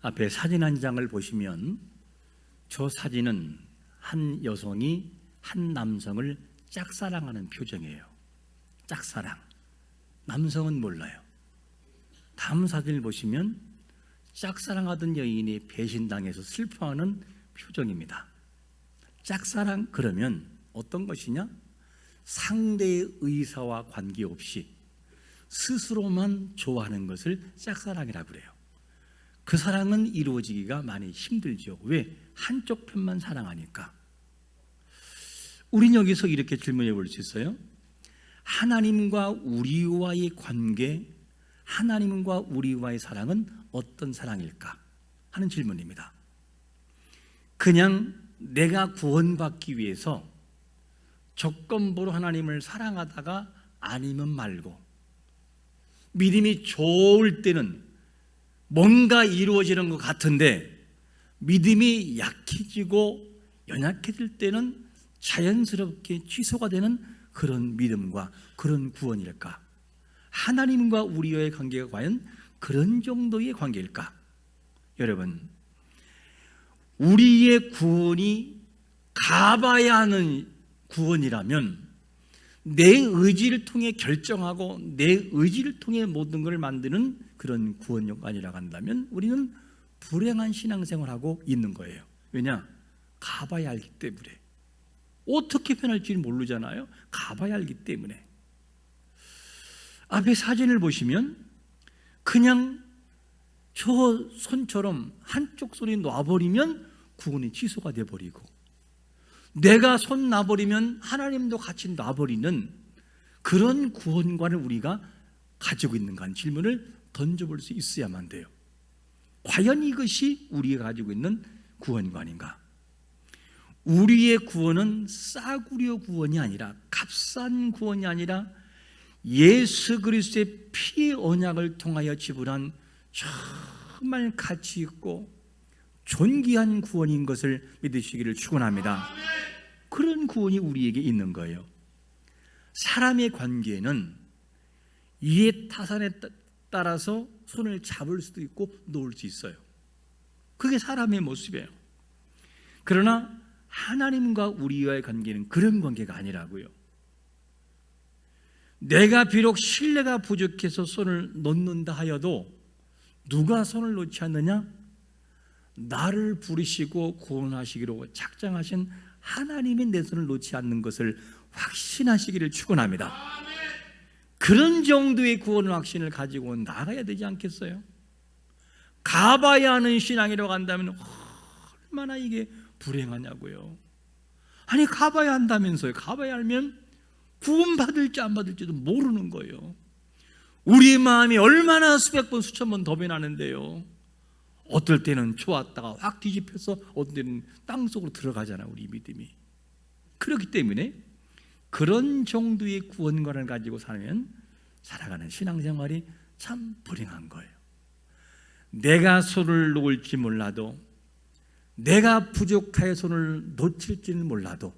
앞에 사진 한 장을 보시면 저 사진은 한 여성이 한 남성을 짝사랑하는 표정이에요. 짝사랑. 남성은 몰라요. 다음 사진을 보시면 짝사랑하던 여인이 배신당해서 슬퍼하는 표정입니다. 짝사랑 그러면 어떤 것이냐? 상대의 의사와 관계없이 스스로만 좋아하는 것을 짝사랑이라고 그래요. 그 사랑은 이루어지기가 많이 힘들죠. 왜? 한쪽 편만 사랑하니까. 우린 여기서 이렇게 질문해 볼 수 있어요. 하나님과 우리와의 관계, 하나님과 우리와의 사랑은 어떤 사랑일까? 하는 질문입니다. 그냥 내가 구원받기 위해서 조건부로 하나님을 사랑하다가 아니면 말고, 믿음이 좋을 때는 뭔가 이루어지는 것 같은데 믿음이 약해지고 연약해질 때는 자연스럽게 취소가 되는 그런 믿음과 그런 구원일까? 하나님과 우리와의 관계가 과연 그런 정도의 관계일까? 여러분, 우리의 구원이 가봐야 하는 구원이라면 내 의지를 통해 결정하고 내 의지를 통해 모든 것을 만드는 그런 구원이 아니라고 한다면 우리는 불행한 신앙생활을 하고 있는 거예요. 왜냐? 가봐야 알기 때문에. 어떻게 변할지는 모르잖아요. 가봐야 알기 때문에. 앞에 사진을 보시면 그냥 저 손처럼 한쪽 손이 놔버리면 구원이 취소가 돼버리고, 내가 손 놔버리면 하나님도 같이 놔버리는 그런 구원관을 우리가 가지고 있는가 하는 질문을 던져볼 수 있어야만 돼요. 과연 이것이 우리가 가지고 있는 구원관인가? 우리의 구원은 싸구려 구원이 아니라, 값싼 구원이 아니라 예수 그리스도의 피의 언약을 통하여 지불한 정말 가치 있고 존귀한 구원인 것을 믿으시기를 축원합니다. 그런 구원이 우리에게 있는 거예요. 사람의 관계는 이해 타산에 따라서 손을 잡을 수도 있고 놓을 수 있어요. 그게 사람의 모습이에요. 그러나 하나님과 우리와의 관계는 그런 관계가 아니라고요. 내가 비록 신뢰가 부족해서 손을 놓는다 하여도 누가 손을 놓지 않느냐? 나를 부르시고 구원하시기로 작정하신 하나님이 내 손을 놓지 않는 것을 확신하시기를 축원합니다. 그런 정도의 구원의 확신을 가지고 나가야 되지 않겠어요? 가봐야 하는 신앙이라고 한다면 얼마나 이게 불행하냐고요. 아니, 가봐야 한다면서요. 가봐야 알면 구원받을지 안 받을지도 모르는 거예요. 우리의 마음이 얼마나 수백 번 수천 번 더 변하는데요. 어떨 때는 좋았다가 확 뒤집혀서 어떨 때는 땅속으로 들어가잖아, 우리 믿음이. 그렇기 때문에 그런 정도의 구원관을 가지고 살아가는 신앙생활이 참 불행한 거예요. 내가 손을 놓을지 몰라도, 내가 부족하여 손을 놓칠지는 몰라도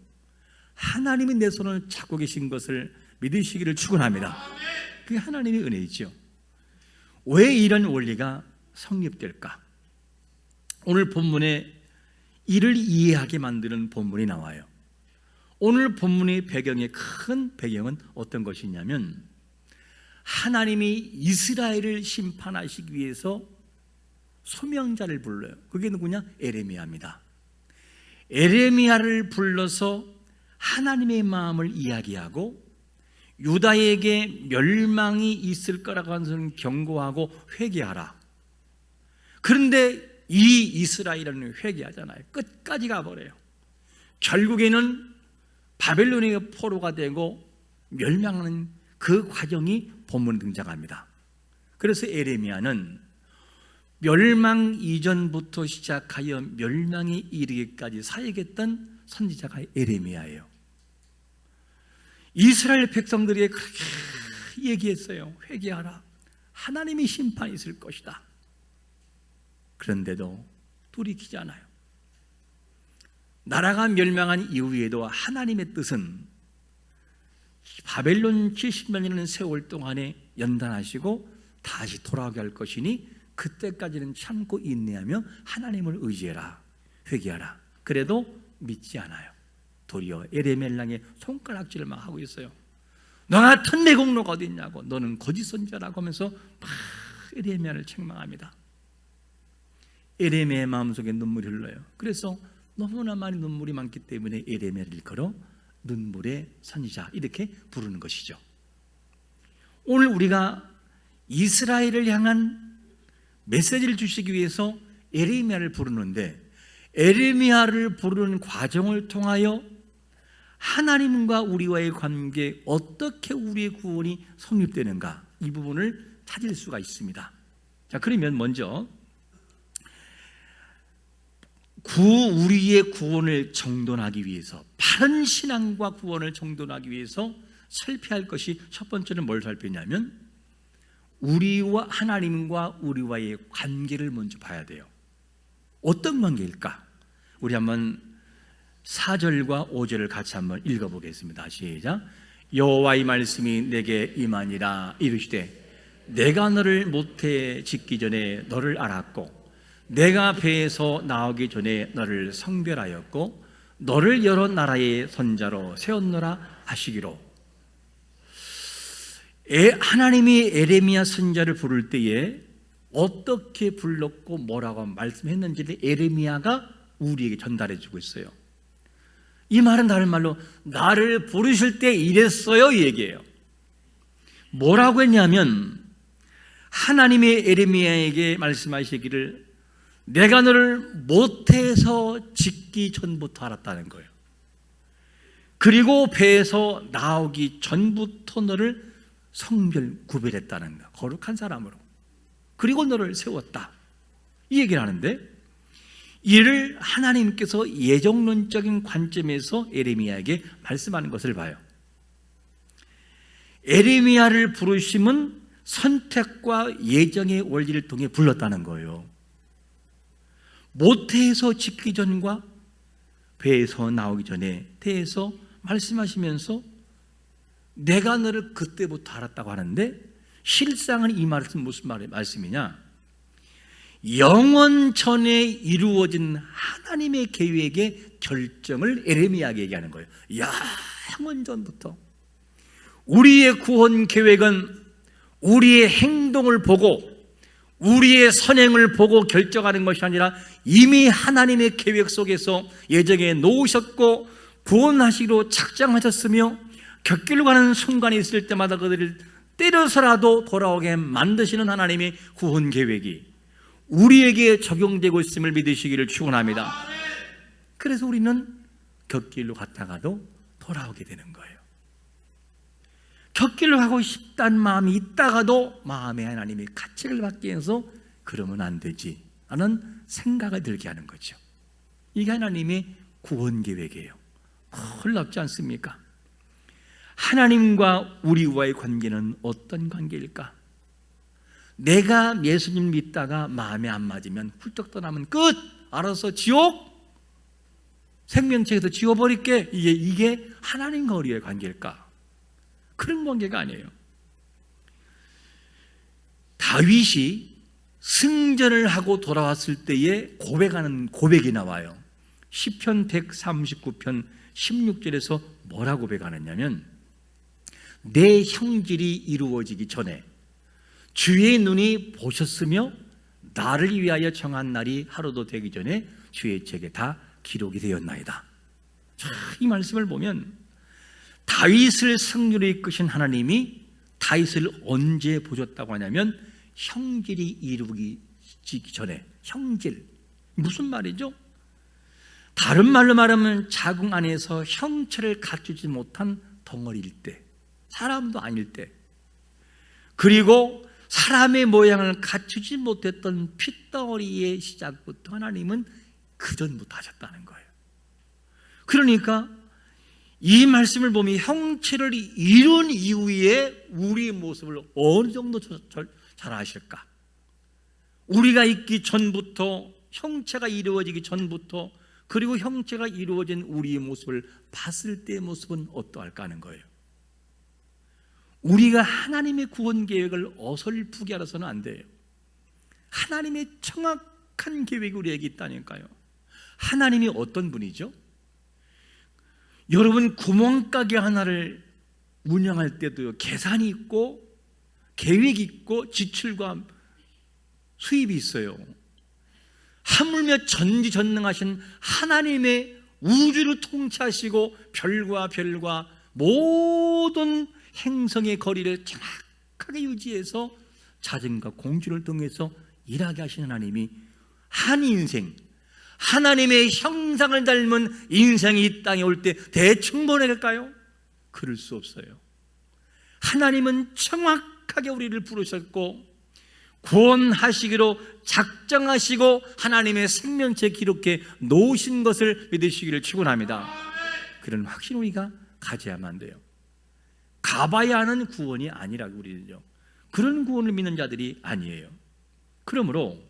하나님이 내 손을 잡고 계신 것을 믿으시기를 축원합니다. 그게 하나님의 은혜이죠. 왜 이런 원리가 성립될까? 오늘 본문에 이를 이해하게 만드는 본문이 나와요. 오늘 본문의 큰 배경은 어떤 것이냐면, 하나님이 이스라엘을 심판하시기 위해서 소명자를 불러요. 그게 누구냐? 에레미야입니다. 에레미야를 불러서 하나님의 마음을 이야기하고 유다에게 멸망이 있을 거라고 하는 것을 경고하고 회개하라. 그런데 이 이스라엘은 회개하잖아요. 끝까지 가버려요. 결국에는 바벨론의 포로가 되고 멸망하는 그 과정이 본문에 등장합니다. 그래서 에레미야는 멸망 이전부터 시작하여 멸망에 이르기까지 사역했던 선지자가 에레미야예요. 이스라엘 백성들에게 그렇게 얘기했어요. 회개하라. 하나님의 심판이 있을 것이다. 그런데도 돌이키지 않아요. 나라가 멸망한 이후에도 하나님의 뜻은 바벨론 70년이라는 세월 동안에 연단하시고 다시 돌아오게 할 것이니 그때까지는 참고 인내하며 하나님을 의지해라, 회개하라. 그래도 믿지 않아요. 도리어 에레멜랑의 손가락질을 막 하고 있어요. 너 같은 내공로가 어디 있냐고, 너는 거짓 선지자라고 하면서 막 에레미야를 책망합니다. 에레미야의 마음속에 눈물이 흘러요. 그래서 너무나 많이 눈물이 많기 때문에 에레미야를 일컬어 눈물의 선지자 이렇게 부르는 것이죠. 오늘 우리가 이스라엘을 향한 메시지를 주시기 위해서 에레미야를 부르는데, 에레미야를 부르는 과정을 통하여 하나님과 우리와의 관계, 어떻게 우리의 구원이 성립되는가, 이 부분을 찾을 수가 있습니다. 자, 그러면 먼저 우리의 구원을 정돈하기 위해서, 바른 신앙과 구원을 정돈하기 위해서 살펴야 할 것이, 첫 번째는 뭘 살피냐면 우리와 하나님과 우리와의 관계를 먼저 봐야 돼요. 어떤 관계일까? 우리 한번 4절과 5절을 같이 한번 읽어보겠습니다. 시작. 여호와의 말씀이 내게 임하니라. 이르시되 내가 너를 모태에 짓기 전에 너를 알았고 내가 배에서 나오기 전에 너를 성별하였고 너를 여러 나라의 선자로 세웠노라 하시기로. 하나님이 에레미야 선지자를 부를 때에 어떻게 불렀고 뭐라고 말씀했는지를 에레미야가 우리에게 전달해 주고 있어요. 이 말은 다른 말로 나를 부르실 때 이랬어요, 이 얘기예요. 뭐라고 했냐면 하나님이 에레미야에게 말씀하시기를 내가 너를 모태에서 짓기 전부터 알았다는 거예요. 그리고 배에서 나오기 전부터 너를 성별 구별했다는 거예요. 거룩한 사람으로. 그리고 너를 세웠다, 이 얘기를 하는데, 이를 하나님께서 예정론적인 관점에서 에레미야에게 말씀하는 것을 봐요. 에레미야를 부르심은 선택과 예정의 원리를 통해 불렀다는 거예요. 모태에서 짓기 전과 배에서 나오기 전에 태에서 말씀하시면서 내가 너를 그때부터 알았다고 하는데, 실상은 이 말씀 무슨 말씀이냐? 영원 전에 이루어진 하나님의 계획의 결정을 에레미야에게 얘기하는 거예요. 영원 전부터 우리의 구원 계획은 우리의 행동을 보고 우리의 선행을 보고 결정하는 것이 아니라 이미 하나님의 계획 속에서 예정에 놓으셨고 구원하시기로 작정하셨으며 곁길로 가는 순간이 있을 때마다 그들을 때려서라도 돌아오게 만드시는 하나님의 구원 계획이 우리에게 적용되고 있음을 믿으시기를 축원합니다. 그래서 우리는 곁길로 갔다가도 돌아오게 되는 거예요. 곁길로 가고 싶다는 마음이 있다가도 마음에 하나님이 가책을 받기 위해서 그러면 안 되지 라는 생각을 들게 하는 거죠. 이게 하나님의 구원 계획이에요. 놀랍지 않습니까? 하나님과 우리와의 관계는 어떤 관계일까? 내가 예수님 믿다가 마음에 안 맞으면 훌쩍 떠나면 끝! 알아서 지옥! 생명책에서 지워버릴게. 이게 하나님과 우리의 관계일까? 그런 관계가 아니에요. 다윗이 승전을 하고 돌아왔을 때에 고백하는 고백이 나와요. 시편 139편 16절에서 뭐라 고백하느냐면 내 형질이 이루어지기 전에 주의 눈이 보셨으며 나를 위하여 정한 날이 하루도 되기 전에 주의 책에 다 기록이 되었나이다. 자, 이 말씀을 보면 다윗을 승리로 이끄신 하나님이 다윗을 언제 보셨다고 하냐면 형질이 이루어지기 전에. 형질 무슨 말이죠? 다른 말로 말하면 자궁 안에서 형체를 갖추지 못한 덩어리일 때, 사람도 아닐 때, 그리고 사람의 모양을 갖추지 못했던 핏덩어리의 시작부터 하나님은 그전부터 하셨다는 거예요. 그러니까 이 말씀을 보면 형체를 이룬 이후에 우리의 모습을 어느 정도 잘 아실까? 우리가 있기 전부터, 형체가 이루어지기 전부터, 그리고 형체가 이루어진 우리의 모습을 봤을 때의 모습은 어떠할까 하는 거예요. 우리가 하나님의 구원 계획을 어설프게 알아서는 안 돼요. 하나님의 정확한 계획이 우리에게 있다니까요. 하나님이 어떤 분이죠? 여러분, 구멍가게 하나를 운영할 때도요, 계산이 있고 계획이 있고 지출과 수입이 있어요. 하물며 전지전능하신 하나님의 우주를 통치하시고 별과 별과 모든 행성의 거리를 정확하게 유지해서 자전과 공주를 통해서 일하게 하시는 하나님이 한 인생, 하나님의 형상을 닮은 인생이 이 땅에 올 때 대충 보낼까요? 그럴 수 없어요. 하나님은 정확하게 우리를 부르셨고 구원하시기로 작정하시고 하나님의 생명체 기록해 놓으신 것을 믿으시기를 축원합니다. 그런 확신 우리가 가져야만 돼요. 가봐야 하는 구원이 아니라고 우리는요, 그런 구원을 믿는 자들이 아니에요. 그러므로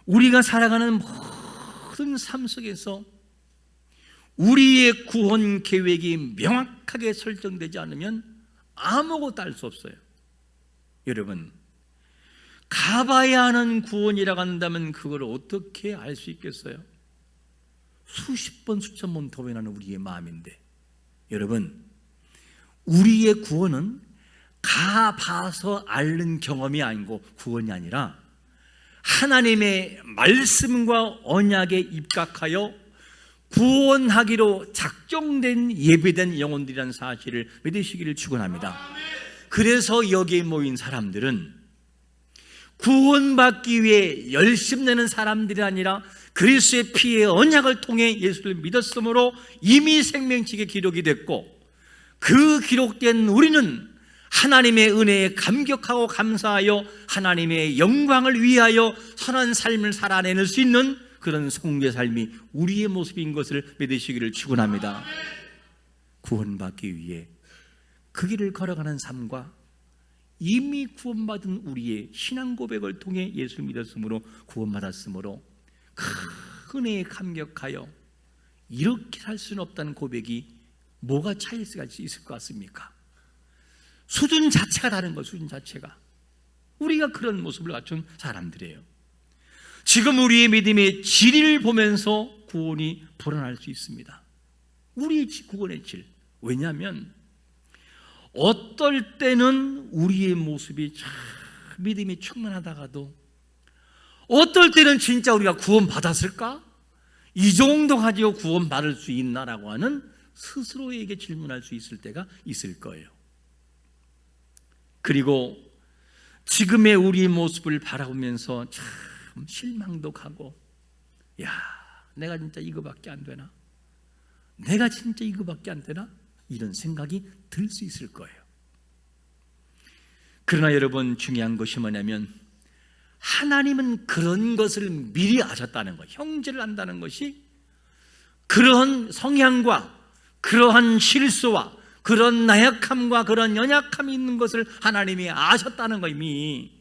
우리가 살아가는 모든 삶 속에서 우리의 구원 계획이 명확하게 설정되지 않으면 아무것도 알 수 없어요. 여러분, 가봐야 하는 구원이라고 한다면 그걸 어떻게 알 수 있겠어요? 수십 번 수천 번 도전하는 우리의 마음인데, 여러분, 우리의 구원은 가봐서 앓는 경험이 아니고 구원이 아니라 하나님의 말씀과 언약에 입각하여 구원하기로 작정된 예비된 영혼들이라는 사실을 믿으시기를 축원합니다. 그래서 여기에 모인 사람들은 구원받기 위해 열심내는 사람들이 아니라 그리스도의 피의 언약을 통해 예수를 믿었으므로 이미 생명책에 기록이 됐고, 그 기록된 우리는 하나님의 은혜에 감격하고 감사하여 하나님의 영광을 위하여 선한 삶을 살아내는 수 있는 그런 성도의 삶이 우리의 모습인 것을 믿으시기를 축원합니다. 구원받기 위해 그 길을 걸어가는 삶과 이미 구원받은 우리의 신앙 고백을 통해 예수를 믿었으므로 구원받았으므로 큰 은혜에 감격하여 이렇게 살 수는 없다는 고백이 뭐가 차이일 수가 있을 것 같습니까? 수준 자체가 다른 거, 수준 자체가. 우리가 그런 모습을 갖춘 사람들이에요. 지금 우리의 믿음의 질을 보면서 구원이 불안할 수 있습니다. 우리의 구원의 질. 왜냐하면 어떨 때는 우리의 모습이 참 믿음이 충만하다가도 어떨 때는 진짜 우리가 구원받았을까? 이 정도 가지고 구원받을 수 있나라고 하는 스스로에게 질문할 수 있을 때가 있을 거예요. 그리고 지금의 우리의 모습을 바라보면서 참 실망도 가고, 야, 내가 진짜 이거밖에 안 되나? 내가 진짜 이거밖에 안 되나? 이런 생각이 들 수 있을 거예요. 그러나 여러분, 중요한 것이 뭐냐면 하나님은 그런 것을 미리 아셨다는 것, 형제를 안다는 것이 그러한 성향과 그러한 실수와 그런 나약함과 그런 연약함이 있는 것을 하나님이 아셨다는 거. 이미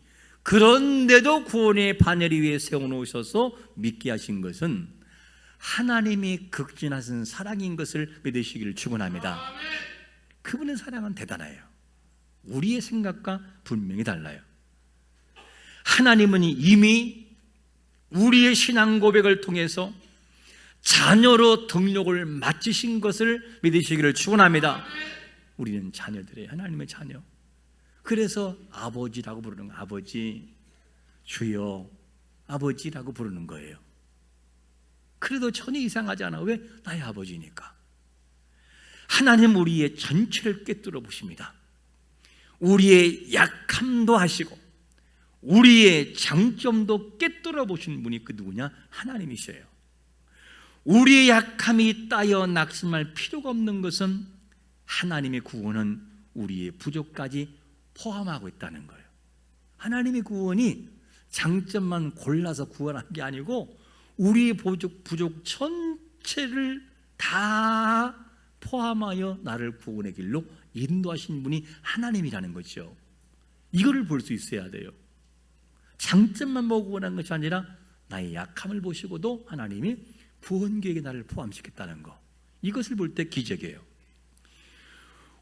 그런데도 구원의 반열이 위에 세워놓으셔서 믿게 하신 것은 하나님이 극진하신 사랑인 것을 믿으시기를 축원합니다. 그분의 사랑은 대단해요. 우리의 생각과 분명히 달라요. 하나님은 이미 우리의 신앙 고백을 통해서 자녀로 등록을 마치신 것을 믿으시기를 축원합니다. 우리는 자녀들이에요. 하나님의 자녀. 그래서 아버지라고 부르는 거예요. 아버지, 주여, 아버지라고 부르는 거예요. 그래도 전혀 이상하지 않아. 왜? 나의 아버지니까. 하나님 우리의 전체를 꿰뚫어 보십니다. 우리의 약함도 하시고 우리의 장점도 꿰뚫어 보신 분이 그 누구냐? 하나님이셔요. 우리의 약함이 따여 낙심할 필요가 없는 것은 하나님의 구원은 우리의 부족까지 포함하고 있다는 거예요. 하나님의 구원이 장점만 골라서 구원한 게 아니고 우리의 부족 전체를 다 포함하여 나를 구원의 길로 인도하신 분이 하나님이라는 거죠. 이거를 볼 수 있어야 돼요. 장점만 보고 구원한 것이 아니라 나의 약함을 보시고도 하나님이 구원 계획에 나를 포함시켰다는 거, 이것을 볼 때 기적이에요.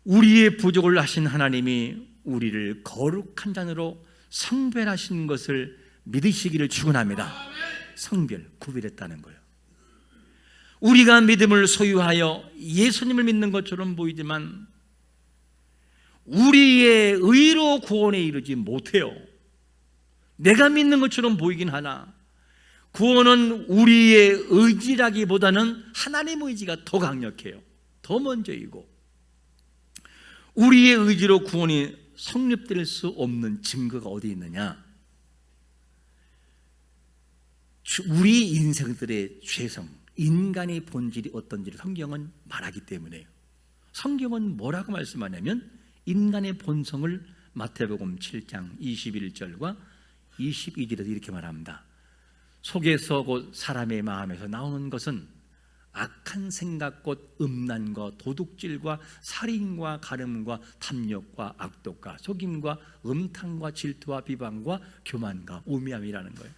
우리의 부족을 하신 하나님이 우리를 거룩한 자녀로 성별하신 것을 믿으시기를 축원합니다. 성별, 구별했다는 거예요. 우리가 믿음을 소유하여 예수님을 믿는 것처럼 보이지만 우리의 의로 구원에 이르지 못해요. 내가 믿는 것처럼 보이긴 하나 구원은 우리의 의지라기보다는 하나님의 의지가 더 강력해요. 더 먼저이고, 우리의 의지로 구원이 성립될 수 없는 증거가 어디 있느냐? 우리 인생들의 죄성, 인간의 본질이 어떤지를 성경은 말하기 때문에요. 성경은 뭐라고 말씀하냐면 인간의 본성을 마태복음 7장 21절과 22절에서 이렇게 말합니다. 속에서 곧 사람의 마음에서 나오는 것은 악한 생각 곧 음란과 도둑질과 살인과 가늠과 탐욕과 악독과 속임과 음탕과 질투와 비방과 교만과 우매함이라는 거예요.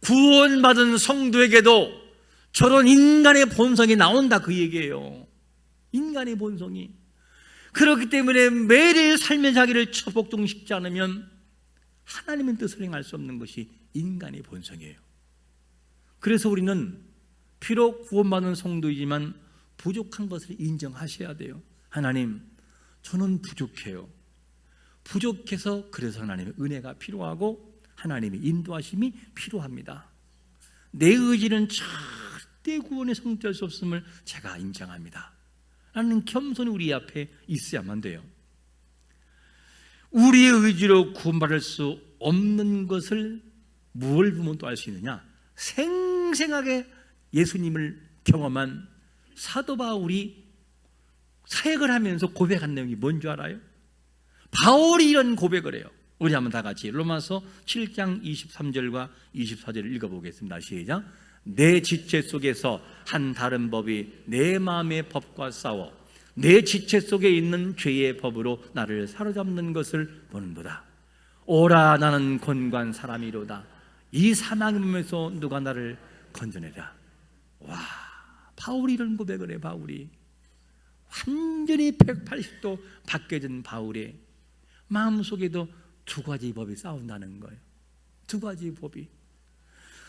구원받은 성도에게도 저런 인간의 본성이 나온다, 그 얘기예요. 인간의 본성이. 그렇기 때문에 매일 삶의 자기를 처복종시키지 않으면 하나님의 뜻을 행할 수 없는 것이 인간의 본성이에요. 그래서 우리는 비록 구원받은 성도이지만 부족한 것을 인정하셔야 돼요. 하나님, 저는 부족해요. 부족해서 그래서 하나님의 은혜가 필요하고 하나님의 인도하심이 필요합니다. 내 의지는 절대 구원에 성취할 수 없음을 제가 인정합니다. 라는 겸손이 우리 앞에 있어야만 돼요. 우리의 의지로 구원받을 수 없는 것을 무엇을 보면 또 알 수 있느냐? 생생하게 예수님을 경험한 사도 바울이 사역을 하면서 고백한 내용이 뭔 줄 알아요? 바울이 이런 고백을 해요. 우리 한번 다 같이 로마서 7장 23절과 24절을 읽어보겠습니다. 시작. 내 지체 속에서 한 다른 법이 내 마음의 법과 싸워 내 지체 속에 있는 죄의 법으로 나를 사로잡는 것을 보는도다. 오라, 나는 곤고한 사람이로다. 이 사망의 몸에서 누가 나를 건져내라. 와, 바울이 이런 고백을 해. 바울이 완전히 180도 바뀌어진 바울의 마음속에도 두 가지 법이 싸운다는 거예요. 두 가지 법이.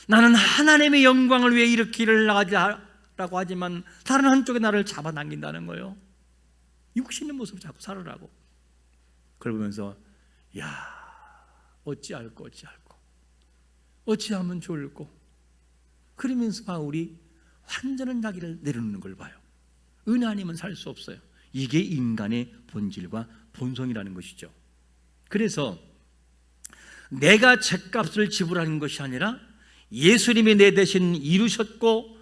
나는 하나님의 영광을 위해 이렇게 일을 하라고 하지만 다른 한쪽에 나를 잡아당긴다는 거예요. 육신의 모습을 자꾸 살으라고. 그러면서 야, 어찌할꼬 어찌하면 좋을꼬. 그러면서 바울이 완전한 자기를 내려놓는 걸 봐요. 은혜 아니면 살 수 없어요. 이게 인간의 본질과 본성이라는 것이죠. 그래서 내가 죗값을 지불하는 것이 아니라 예수님이 내 대신 이루셨고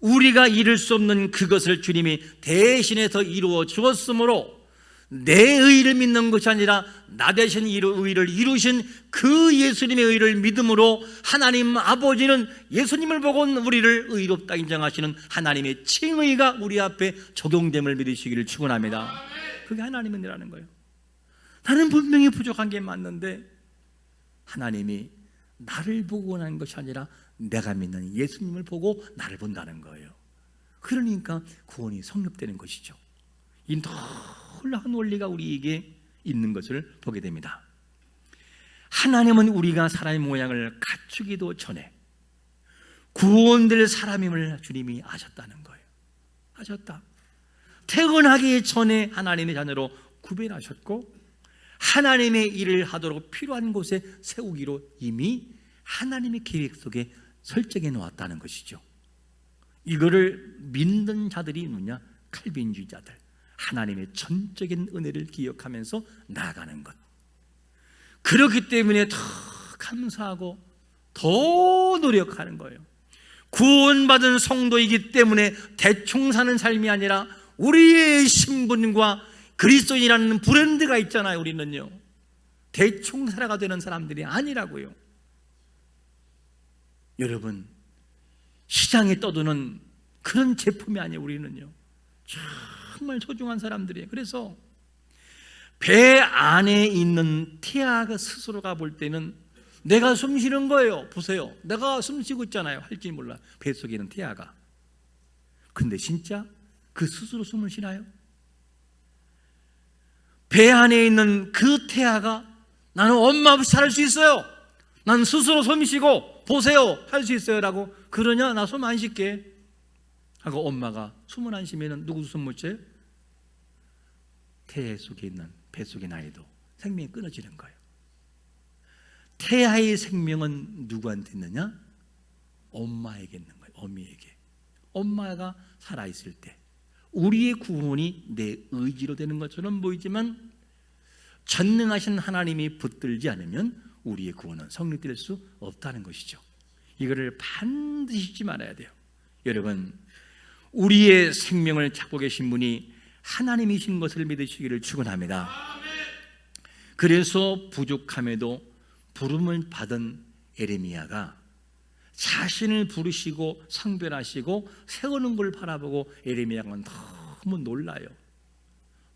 우리가 이룰 수 없는 그것을 주님이 대신해서 이루어 주었으므로 내 의를 믿는 것이 아니라 나 대신 의를 이루신 그 예수님의 의를 믿음으로 하나님 아버지는 예수님을 보고 우리를 의롭다 인정하시는 하나님의 칭의가 우리 앞에 적용됨을 믿으시기를 축원합니다. 그게 하나님의 은혜라는 거예요. 나는 분명히 부족한 게 맞는데 하나님이 나를 보고 원하는 것이 아니라 내가 믿는 예수님을 보고 나를 본다는 거예요. 그러니까 구원이 성립되는 것이죠. 이 놀라운 원리가 우리에게 있는 것을 보게 됩니다. 하나님은 우리가 사람의 모양을 갖추기도 전에 구원될 사람임을 주님이 아셨다는 거예요. 아셨다. 태어나기 전에 하나님의 자녀로 구별하셨고 하나님의 일을 하도록 필요한 곳에 세우기로 이미 하나님의 계획 속에 설정해 놓았다는 것이죠. 이거를 믿는 자들이 누구냐? 칼빈주의자들. 하나님의 전적인 은혜를 기억하면서 나아가는 것. 그렇기 때문에 더 감사하고 더 노력하는 거예요. 구원받은 성도이기 때문에 대충 사는 삶이 아니라 우리의 신분과 그리스도인이라는 브랜드가 있잖아요. 우리는요, 대충 살아가 되는 사람들이 아니라고요. 여러분, 시장에 떠도는 그런 제품이 아니에요. 우리는요, 정말 소중한 사람들이에요. 그래서 배 안에 있는 태아가 스스로가 볼 때는 내가 숨 쉬는 거예요. 보세요, 내가 숨 쉬고 있잖아요. 할지 몰라, 뱃속에 있는 태아가. 근데 진짜 그 스스로 숨을 쉬나요? 배 안에 있는 그 태아가 나는 엄마 없이 살 수 있어요. 난 스스로 숨 쉬고 보세요 할 수 있어요 라고. 그러냐? 나 숨 안 쉴게 하고 엄마가 숨을 안 쉬면 누구 숨 못 쉬어요? 태아 속에 있는 뱃속의 나이도 생명이 끊어지는 거예요. 태아의 생명은 누구한테 있느냐? 엄마에게 있는 거예요. 어미에게. 엄마가 살아있을 때 우리의 구원이 내 의지로 되는 것처럼 보이지만 전능하신 하나님이 붙들지 않으면 우리의 구원은 성립될 수 없다는 것이죠. 이거를 반드시 잊지 말아야 돼요. 여러분, 우리의 생명을 잡고 계신 분이 하나님이신 것을 믿으시기를 축원합니다. 그래서 부족함에도 부름을 받은 에레미야가 자신을 부르시고 성별하시고 세우는 걸 바라보고 에레미야가 너무 놀라요.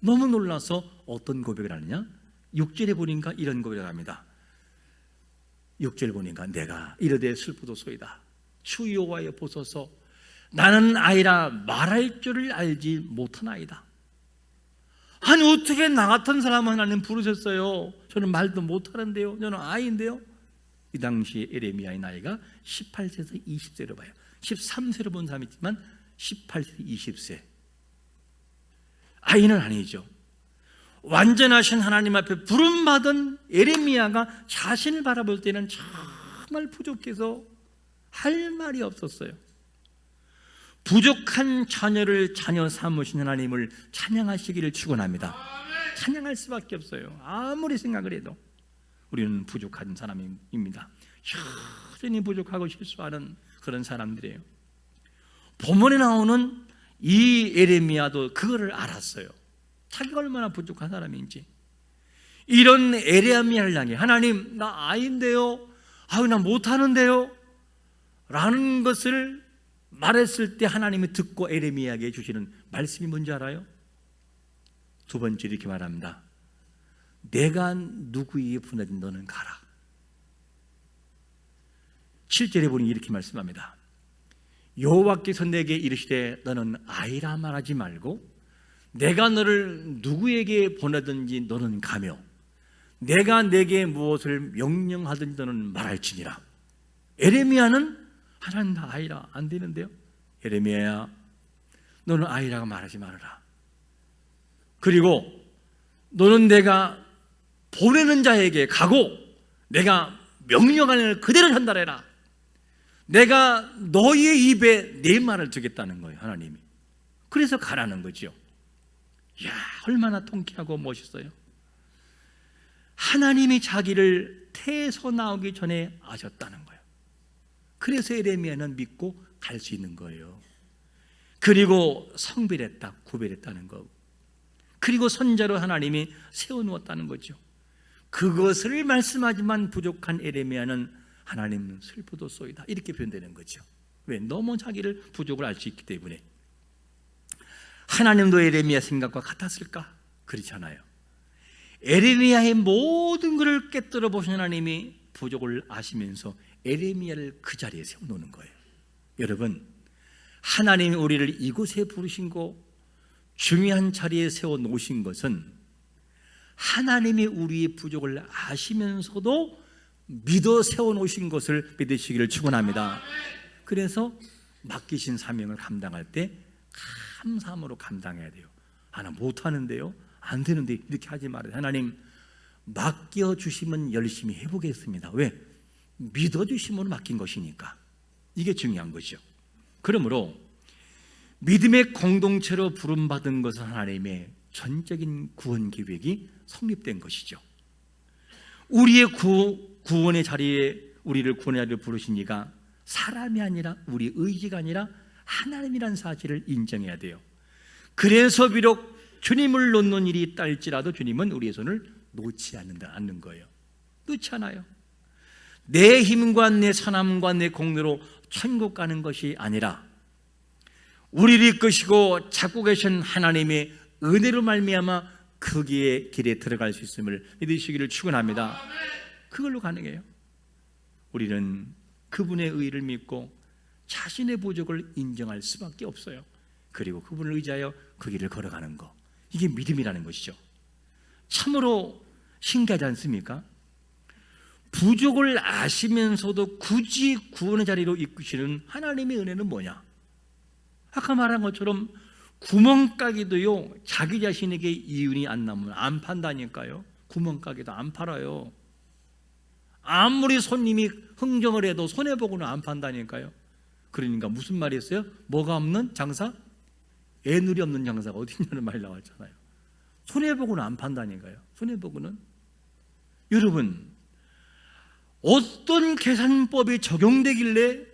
너무 놀라서 어떤 고백을 하느냐? 6절에 보니까 이런 고백을 합니다. 6절 보니까 내가 이르되 슬프도소이다. 주 여호와여 보소서 나는 아이라 말할 줄을 알지 못하나이다. 아니 어떻게 나 같은 사람 하나님 부르셨어요? 저는 말도 못하는데요. 저는 아이인데요. 이 당시 에레미야의 나이가 18세에서 20세로 봐요. 13세로 본 사람이 있지만 18세, 20세. 아이는 아니죠. 완전하신 하나님 앞에 부름받은 에레미야가 자신을 바라볼 때는 정말 부족해서 할 말이 없었어요. 부족한 자녀를 자녀 삼으신 하나님을 찬양하시기를 축원합니다. 찬양할 수밖에 없어요. 아무리 생각을 해도 우리는 부족한 사람입니다. 여전히 부족하고 실수하는 그런 사람들이에요. 본문에 나오는 이 에레미야도 그거를 알았어요. 자기가 얼마나 부족한 사람인지. 이런 에레미야를 향해 하나님 나 아이인데요, 나 못하는데요 라는 것을 말했을 때 하나님이 듣고 에레미야에게 주시는 말씀이 뭔지 알아요? 두 번째 이렇게 말합니다. 내가 누구에게 보내든 너는 가라. 7절에 보니 이렇게 말씀합니다. 여호와께서 내게 이르시되 너는 아이라 말하지 말고 내가 너를 누구에게 보내든지 너는 가며 내가 내게 무엇을 명령하든지 너는 말할지니라. 에레미야는 하나님 나 아이라 안 되는데요. 에레미야야 너는 아이라고 말하지 말아라. 그리고 너는 내가 보내는 자에게 가고 내가 명령하는 그대로 전달해라. 내가 너희의 입에 내 말을 두겠다는 거예요. 하나님이. 그래서 가라는 거죠. 이야, 얼마나 통쾌하고 멋있어요. 하나님이 자기를 태에서 나오기 전에 아셨다는 거예요. 그래서 에레미야는 믿고 갈 수 있는 거예요. 그리고 성별했다, 구별했다는 거. 그리고 선자로 하나님이 세워놓았다는 거죠. 그것을 말씀하지만 부족한 에레미야는 하나님 슬프도소이다 이렇게 표현되는 거죠. 왜? 너무 자기를 부족을 알 수 있기 때문에. 하나님도 에레미야 생각과 같았을까? 그렇잖아요. 에레미야의 모든 것을 깨뜨려 보신 하나님이 부족을 아시면서 에레미야를 그 자리에 세워놓는 거예요. 여러분, 하나님이 우리를 이곳에 부르신 거 중요한 자리에 세워놓으신 것은 하나님이 우리의 부족을 아시면서도 믿어 세워놓으신 것을 믿으시기를 축원합니다. 그래서 맡기신 사명을 감당할 때 감사함으로 감당해야 돼요. 나 못하는데요, 안 되는데 이렇게 하지 말아요. 하나님 맡겨주시면 열심히 해보겠습니다. 왜? 믿어주심으로 맡긴 것이니까. 이게 중요한 거죠. 그러므로 믿음의 공동체로 부름받은 것은 하나님의 전적인 구원 계획이 성립된 것이죠. 우리의 구원의 자리에 우리를 구원의 자리로 부르신 이가 사람이 아니라 우리 의지가 아니라 하나님이라는 사실을 인정해야 돼요. 그래서 비록 주님을 놓는 일이 있다 할지라도 주님은 우리의 손을 놓지 않는 거예요. 놓지 않아요. 내 힘과 내 선함과 내 공로로 천국 가는 것이 아니라 우리를 이끄시고 잡고 계신 하나님의 은혜로 말미암아 거기에 길에 들어갈 수 있음을 믿으시기를 축원합니다. 그걸로 가능해요. 우리는 그분의 의를 믿고 자신의 부족을 인정할 수밖에 없어요. 그리고 그분을 의지하여 그 길을 걸어가는 것, 이게 믿음이라는 것이죠. 참으로 신기하지 않습니까? 부족을 아시면서도 굳이 구원의 자리로 이끄시는 하나님의 은혜는 뭐냐? 아까 말한 것처럼 구멍가게도요, 자기 자신에게 이윤이 안 나면 안 판다니까요. 구멍가게도 안 팔아요. 아무리 손님이 흥정을 해도 손해보고는 안 판다니까요. 그러니까 무슨 말이 있어요? 뭐가 없는 장사? 애누리 없는 장사가 어디 있냐는 말이 나왔잖아요. 손해보고는 안 판다니까요. 손해보고는. 여러분, 어떤 계산법이 적용되길래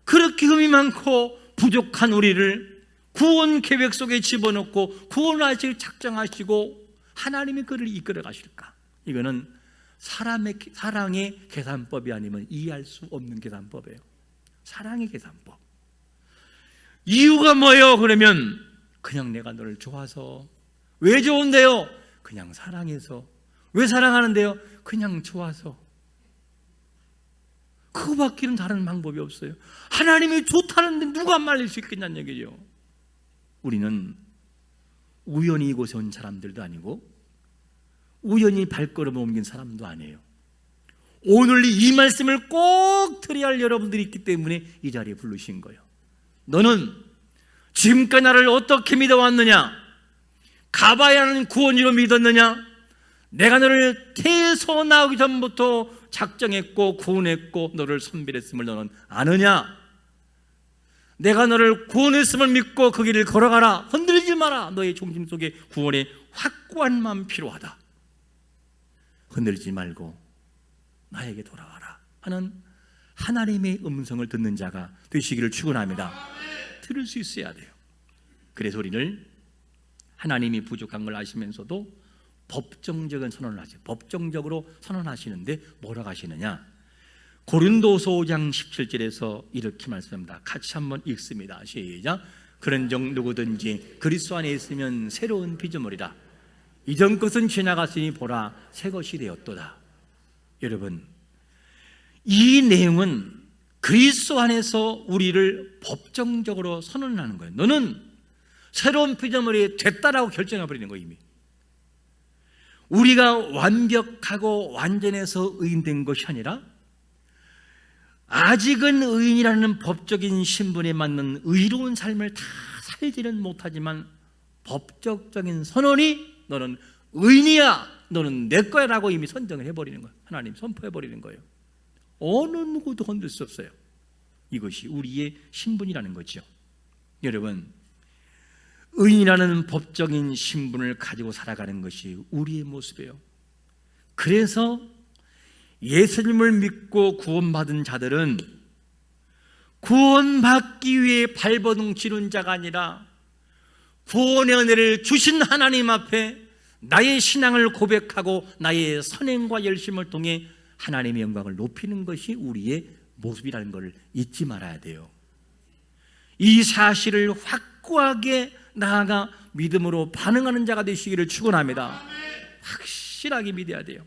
그렇게 흠이 많고 부족한 우리를 구원 계획 속에 집어넣고 구원하실 작정하시고 하나님이 그를 이끌어 가실까? 이거는 사랑의 계산법이 아니면 이해할 수 없는 계산법이에요. 사랑의 계산법. 이유가 뭐예요? 그러면 그냥 내가 너를 좋아서. 왜 좋은데요? 그냥 사랑해서. 왜 사랑하는데요? 그냥 좋아서. 그거밖에는 다른 방법이 없어요. 하나님이 좋다는데 누가 말릴 수 있겠냐는 얘기죠. 우리는 우연히 이곳에 온 사람들도 아니고 우연히 발걸음을 옮긴 사람도 아니에요. 오늘 이 말씀을 꼭 들어야 할 여러분들이 있기 때문에 이 자리에 부르신 거예요. 너는 지금까지 나를 어떻게 믿어왔느냐? 가봐야 하는 구원으로 믿었느냐? 내가 너를 태에서 나오기 전부터 작정했고 구원했고 너를 선별했음을 너는 아느냐? 내가 너를 구원했음을 믿고 그 길을 걸어가라. 흔들리지 마라. 너의 중심 속에 구원의 확고한 마음 필요하다. 흔들리지 말고 나에게 돌아와라 하는 하나님의 음성을 듣는 자가 되시기를 축원합니다. 들을 수 있어야 돼요. 그래서 우리를 하나님이 부족한 걸 아시면서도 법정적인 선언을 하세요. 법정적으로 선언하시는데 뭐라고 하시느냐? 고린도서 5장 17절에서 이렇게 말씀합니다. 같이 한번 읽습니다. 시작. 그런즉 누구든지 그리스도 안에 있으면 새로운 피조물이라. 이전 것은 지나갔으니 보라 새 것이 되었도다. 여러분, 이 내용은 그리스도 안에서 우리를 법정적으로 선언하는 거예요. 너는 새로운 피조물이 됐다라고 결정해버리는 거예요. 이미 우리가 완벽하고 완전해서 의인된 것이 아니라 아직은 의인이라는 법적인 신분에 맞는 의로운 삶을 다 살지는 못하지만 법적인 선언이 너는 의인이야, 너는 내 거야 라고 이미 선정을 해버리는 거예요. 하나님 선포해버리는 거예요. 어느 누구도 건들 수 없어요. 이것이 우리의 신분이라는 거죠. 여러분, 의인이라는 법적인 신분을 가지고 살아가는 것이 우리의 모습이에요. 그래서 예수님을 믿고 구원받은 자들은 구원받기 위해 발버둥 치는 자가 아니라 구원의 은혜를 주신 하나님 앞에 나의 신앙을 고백하고 나의 선행과 열심을 통해 하나님의 영광을 높이는 것이 우리의 모습이라는 것을 잊지 말아야 돼요. 이 사실을 확고하게 나아가 믿음으로 반응하는 자가 되시기를 축원합니다. 확실하게 믿어야 돼요.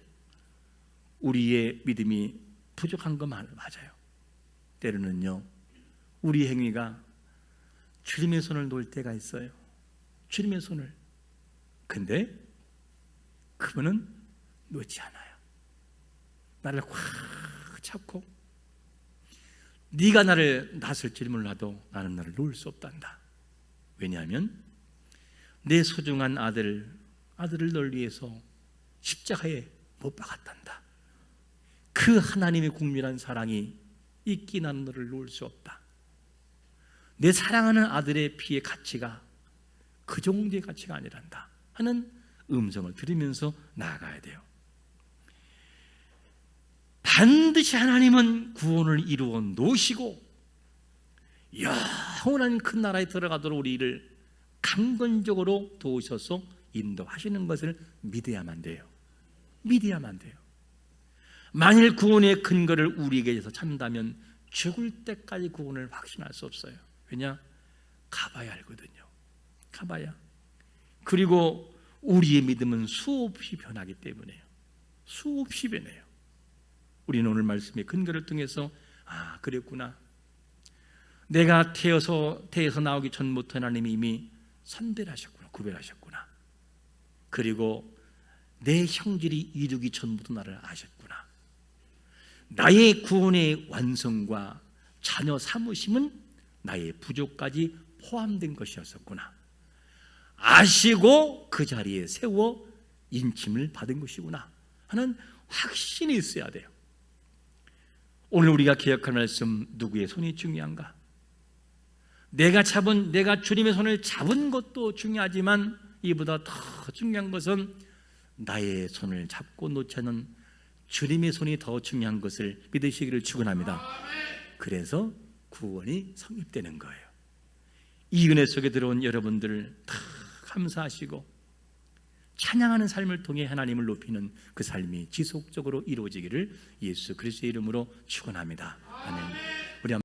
우리의 믿음이 부족한 거 맞아요. 때로는요, 우리 행위가 주님의 손을 놓을 때가 있어요. 주님의 손을. 근데 그분은 놓지 않아요. 나를 확 잡고 네가 나를 놨을지 몰라도 나는 너를 놓을 수 없단다. 왜냐하면 내 소중한 아들을 널 위해서 십자가에 못 박았단다. 그 하나님의 국밀한 사랑이 있기 나는 너를 놓을 수 없다. 내 사랑하는 아들의 피의 가치가 그 정도의 가치가 아니란다 하는 음성을 들으면서 나아가야 돼요. 반드시 하나님은 구원을 이루어 놓으시고 영원한 큰 나라에 들어가도록 우리를 강건적으로 도우셔서 인도하시는 것을 믿어야만 돼요. 믿어야만 돼요. 만일 구원의 근거를 우리에게서 찾는다면 죽을 때까지 구원을 확신할 수 없어요. 왜냐? 가봐야 알거든요. 가봐야. 그리고 우리의 믿음은 수없이 변하기 때문에요. 수없이 변해요. 우리는 오늘 말씀의 근거를 통해서 그랬구나. 내가 태어서 나오기 전부터 하나님이 이미 선별하셨구나, 구별하셨구나. 그리고 내 형질이 이루기 전부터 나를 아셨구나. 나의 구원의 완성과 자녀 삼으심은 나의 부족까지 포함된 것이었었구나 아시고 그 자리에 세워 인침을 받은 것이구나 하는 확신이 있어야 돼요. 오늘 우리가 기억할 말씀, 누구의 손이 중요한가? 내가 주님의 손을 잡은 것도 중요하지만 이보다 더 중요한 것은 나의 손을 잡고 놓지 않은 주님의 손이 더 중요한 것을 믿으시기를 축원합니다. 그래서 구원이 성립되는 거예요. 이 은혜 속에 들어온 여러분들 다 감사하시고 찬양하는 삶을 통해 하나님을 높이는 그 삶이 지속적으로 이루어지기를 예수 그리스도의 이름으로 축원합니다. 아멘.